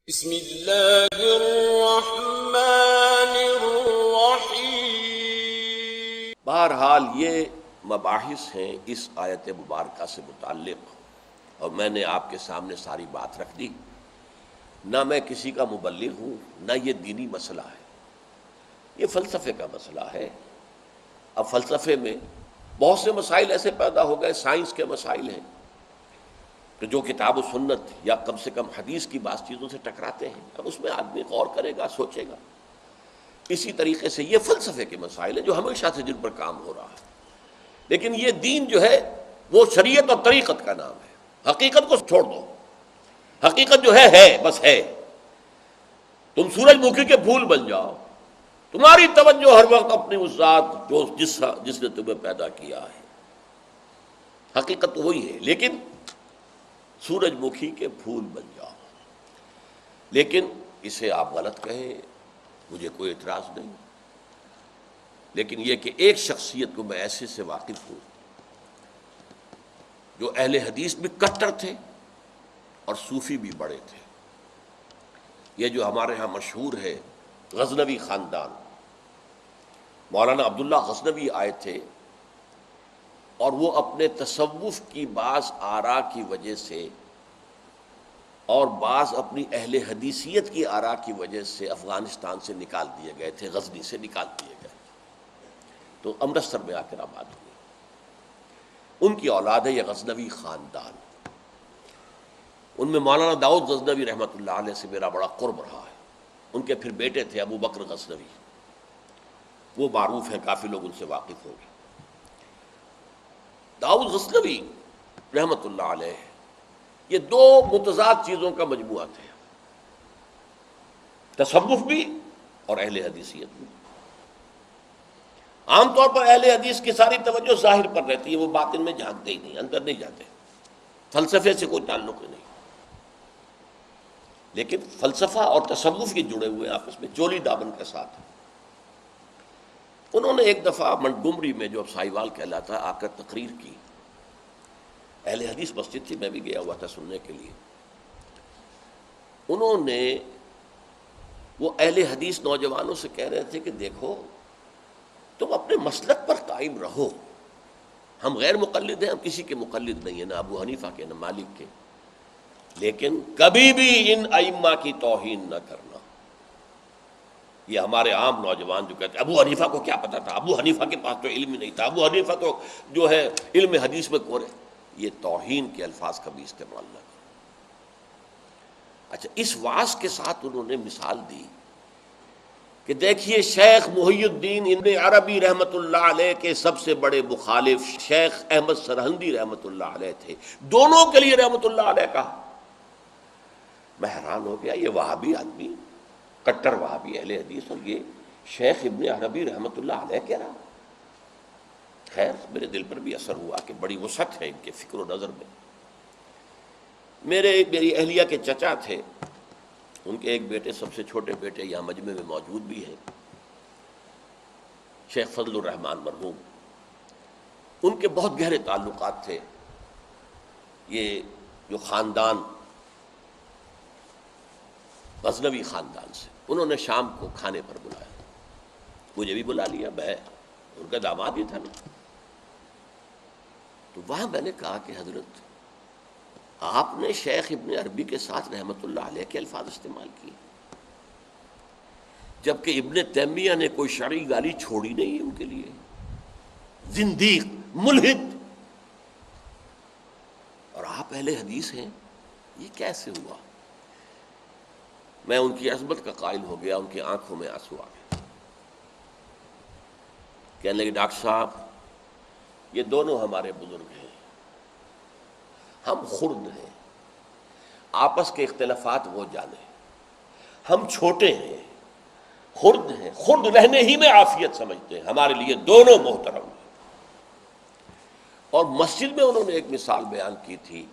بسم اللہ الرحمن الرحیم۔ بہرحال یہ مباحث ہیں اس آیت مبارکہ سے متعلق، اور میں نے آپ کے سامنے ساری بات رکھ دی۔ نہ میں کسی کا مبلغ ہوں، نہ یہ دینی مسئلہ ہے، یہ فلسفے کا مسئلہ ہے۔ اب فلسفے میں بہت سے مسائل ایسے پیدا ہو گئے، سائنس کے مسائل ہیں کہ جو کتاب و سنت یا کم سے کم حدیث کی بعض چیزوں سے ٹکراتے ہیں۔ اب اس میں آدمی غور کرے گا، سوچے گا۔ اسی طریقے سے یہ فلسفے کے مسائل ہیں جو ہمیشہ سے جن پر کام ہو رہا ہے، لیکن یہ دین جو ہے وہ شریعت اور طریقت کا نام ہے۔ حقیقت کو چھوڑ دو، حقیقت جو ہے بس ہے۔ تم سورج مکھی کے پھول بن جاؤ، تمہاری توجہ ہر وقت اپنی اس ذات جس نے تمہیں پیدا کیا ہے۔ حقیقت تو وہی ہے، لیکن سورج مکھی کے پھول بن جاؤ۔ لیکن اسے آپ غلط کہیں، مجھے کوئی اعتراض نہیں، لیکن یہ کہ ایک شخصیت کو میں ایسے سے واقف ہوں جو اہل حدیث بھی کٹر تھے اور صوفی بھی بڑے تھے۔ یہ جو ہمارے ہاں مشہور ہے غزنوی خاندان، مولانا عبداللہ غزنوی آئے تھے، اور وہ اپنے تصوف کی بعض آراء کی وجہ سے اور بعض اپنی اہل حدیثیت کی آراء کی وجہ سے افغانستان سے نکال دیے گئے تھے، غزنی سے نکال دیے گئے، تو امرتسر میں آ کر آباد ہوئے۔ ان کی اولاد ہے یہ غزنوی خاندان۔ ان میں مولانا داؤد غزنوی رحمۃ اللہ علیہ سے میرا بڑا قرب رہا ہے۔ ان کے پھر بیٹے تھے ابو بکر غزنوی، وہ معروف ہیں، کافی لوگ ان سے واقف ہوں گے۔ داؤد غزنوی رحمۃ اللہ علیہ یہ دو متضاد چیزوں کا مجموعہ تھے، تصوف بھی اور اہل حدیثیت بھی۔ عام طور پر اہل حدیث کی ساری توجہ ظاہر پر رہتی ہے، وہ باطن میں جھانکتے ہی نہیں، اندر نہیں جاتے، فلسفے سے کوئی تعلق ہی نہیں۔ لیکن فلسفہ اور تصوف یہ جڑے ہوئے آپس میں چولی دامن کے ساتھ۔ انہوں نے ایک دفعہ منٹگمری میں جو اب سائیوال کہلاتا ہے آ کر تقریر کی۔ اہل حدیث مسجد تھی، میں بھی گیا ہوا تھا سننے کے لیے۔ انہوں نے وہ اہل حدیث نوجوانوں سے کہہ رہے تھے کہ دیکھو تم اپنے مسلک پر قائم رہو، ہم غیر مقلد ہیں، ہم کسی کے مقلد نہیں ہیں، نہ ابو حنیفہ کے نہ مالک کے، لیکن کبھی بھی ان ائمہ کی توہین نہ کرنا۔ یہ ہمارے عام نوجوان جو کہتے ہیں ابو حنیفہ کو کیا پتا تھا، ابو حنیفہ کے پاس تو علم ہی نہیں تھا، ابو حنیفہ تو جو ہے علم حدیث میں کورے، یہ توہین کے الفاظ کبھی استعمال نہ کرو۔ اچھا، اس واعظ کے ساتھ انہوں نے مثال دی کہ دیکھیے شیخ محی الدین ابن عربی رحمۃ اللہ علیہ کے سب سے بڑے مخالف شیخ احمد سرہندی رحمۃ اللہ علیہ تھے، دونوں کے لیے رحمۃ اللہ علیہ کہا۔ میں حیران ہو گیا، یہ وہابی آدمی، کٹر وہابی اہل حدیث، اور یہ شیخ ابن عربی رحمۃ اللہ علیہ کہہ رہا۔ خیر میرے دل پر بھی اثر ہوا کہ بڑی وسعت ہے ان کے فکر و نظر میں۔ میری اہلیہ کے چچا تھے، ان کے ایک بیٹے، سب سے چھوٹے بیٹے یہاں مجمع میں موجود بھی ہیں، شیخ فضل الرحمان مرحوم۔ ان کے بہت گہرے تعلقات تھے یہ جو خاندان غزنوی خاندان سے۔ انہوں نے شام کو کھانے پر بلایا، مجھے بھی بلا لیا، میں ان کا داماد ہی تھا نا۔ تو وہاں میں نے کہا کہ حضرت آپ نے شیخ ابن عربی کے ساتھ رحمۃ اللہ علیہ کے الفاظ استعمال کیے، جبکہ ابن تیمیہ نے کوئی شرعی گالی چھوڑی نہیں ہے ان کے لیے، زندیق، ملحد، اور آپ اہل حدیث ہیں، یہ کیسے ہوا؟ میں ان کی عظمت کا قائل ہو گیا، ان کی آنکھوں میں آنسو آ گئے۔ کہنے لگے ڈاکٹر صاحب یہ دونوں ہمارے بزرگ ہیں، ہم خرد ہیں، آپس کے اختلافات وہ جانے، ہم چھوٹے ہیں، خرد ہیں، خرد رہنے ہی میں عافیت سمجھتے ہیں، ہمارے لیے دونوں محترم ہیں۔ اور مسجد میں انہوں نے ایک مثال بیان کی تھی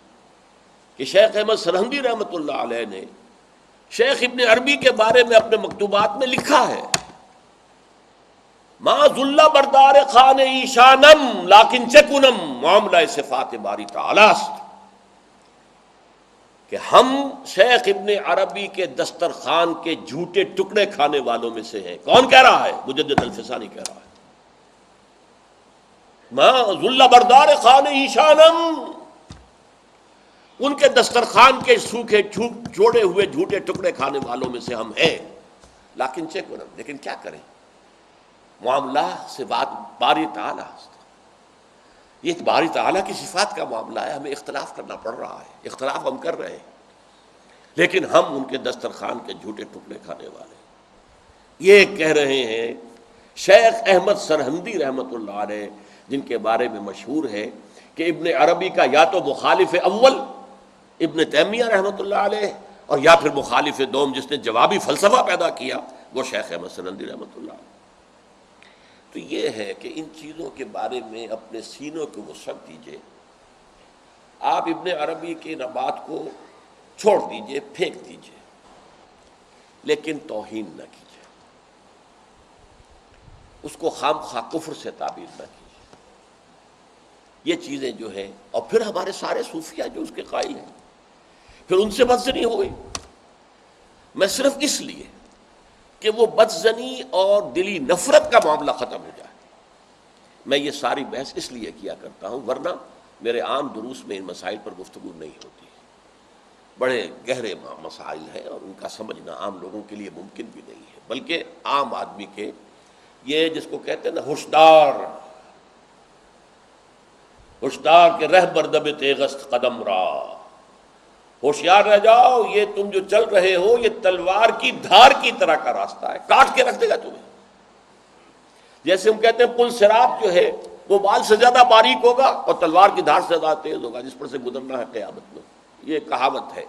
کہ شیخ احمد سرہندی رحمۃ اللہ علیہ نے شیخ ابن عربی کے بارے میں اپنے مکتوبات میں لکھا ہے، ما ذل بردار خان ایشانم لیکن چکنم معاملہ صفات باری تعالی است، کہ ہم شیخ ابن عربی کے دسترخوان کے جھوٹے ٹکڑے کھانے والوں میں سے ہیں۔ کون کہہ رہا ہے؟ مجدد الفسانی کہہ رہا ہے۔ ما ذل بردار خان ایشانم، ان کے دسترخوان کے سوکھے جوڑے ہوئے جھوٹے ٹکڑے کھانے والوں میں سے ہم ہیں۔ لیکن کیا کریں، معاملہ سے بات باری تعالیٰ، یہ باری تعالیٰ کی صفات کا معاملہ ہے، ہمیں اختلاف کرنا پڑ رہا ہے، اختلاف ہم کر رہے ہیں، لیکن ہم ان کے دسترخوان کے جھوٹے ٹکڑے کھانے والے۔ یہ کہہ رہے ہیں شیخ احمد سرہندی رحمۃ اللہ علیہ، جن کے بارے میں مشہور ہے کہ ابن عربی کا یا تو مخالف اول ابن تیمیہ رحمۃ اللہ علیہ، اور یا پھر مخالف دوم جس نے جوابی فلسفہ پیدا کیا وہ شیخ احمد سرہندی رحمۃ اللہ علیہ۔ تو یہ ہے کہ ان چیزوں کے بارے میں اپنے سینوں کو وسعت دیجیے۔ آپ ابن عربی کی بات کو چھوڑ دیجیے، پھینک دیجیے، لیکن توہین نہ کیجیے، اس کو خام خواہ کفر سے تعبیر نہ کیجیے۔ یہ چیزیں جو ہیں، اور پھر ہمارے سارے صوفیہ جو اس کے قائل ہیں، پھر ان سے بدزنی ہو گئی۔ میں صرف اس لیے کہ وہ بدزنی اور دلی نفرت کا معاملہ ختم ہو جائے، میں یہ ساری بحث اس لیے کیا کرتا ہوں، ورنہ میرے عام دروس میں ان مسائل پر گفتگو نہیں ہوتی۔ بڑے گہرے مسائل ہیں اور ان کا سمجھنا عام لوگوں کے لیے ممکن بھی نہیں ہے، بلکہ عام آدمی کے، یہ جس کو کہتے ہیں نا ہوشدار کے رہ بردب تیغست قدم را، ہوشیار رہ جاؤ، یہ تم جو چل رہے ہو یہ تلوار کی دھار کی طرح کا راستہ ہے، کاٹ کے رکھ دے گا تمہیں۔ جیسے ہم کہتے ہیں پل صراط جو ہے وہ بال سے زیادہ باریک ہوگا اور تلوار کی دھار سے زیادہ تیز ہوگا، جس پر سے گزرنا ہے قیامت میں، یہ کہاوت ہے۔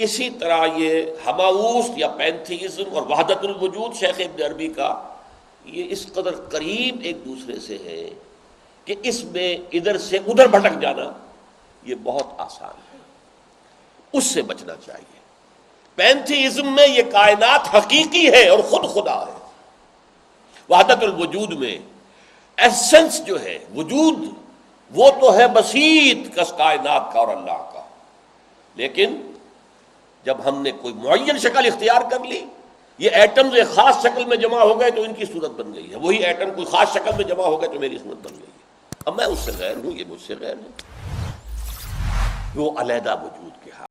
اسی طرح یہ ہماؤس یا پینتھیزم اور وحدت الوجود شیخ ابن عربی کا، یہ اس قدر قریب ایک دوسرے سے ہے کہ اس میں ادھر سے ادھر بھٹک جانا یہ بہت آسان ہے، اس سے بچنا چاہیے۔ پینتھیزم میں یہ کائنات حقیقی ہے اور خود خدا ہے، وحدت الوجود میں ایسنس جو ہے وجود وہ تو ہے بسیط کس کائنات کا اور اللہ کا، لیکن جب ہم نے کوئی معین شکل اختیار کر لی، یہ ایٹمز ایک خاص شکل میں جمع ہو گئے تو ان کی صورت بن گئی ہے، وہی ایٹم کوئی خاص شکل میں جمع ہو گئے تو میری صورت بن گئی ہے، اب میں اس سے غیر ہوں، یہ مجھ سے غیر ہے، وہ علیحدہ وجود کے حال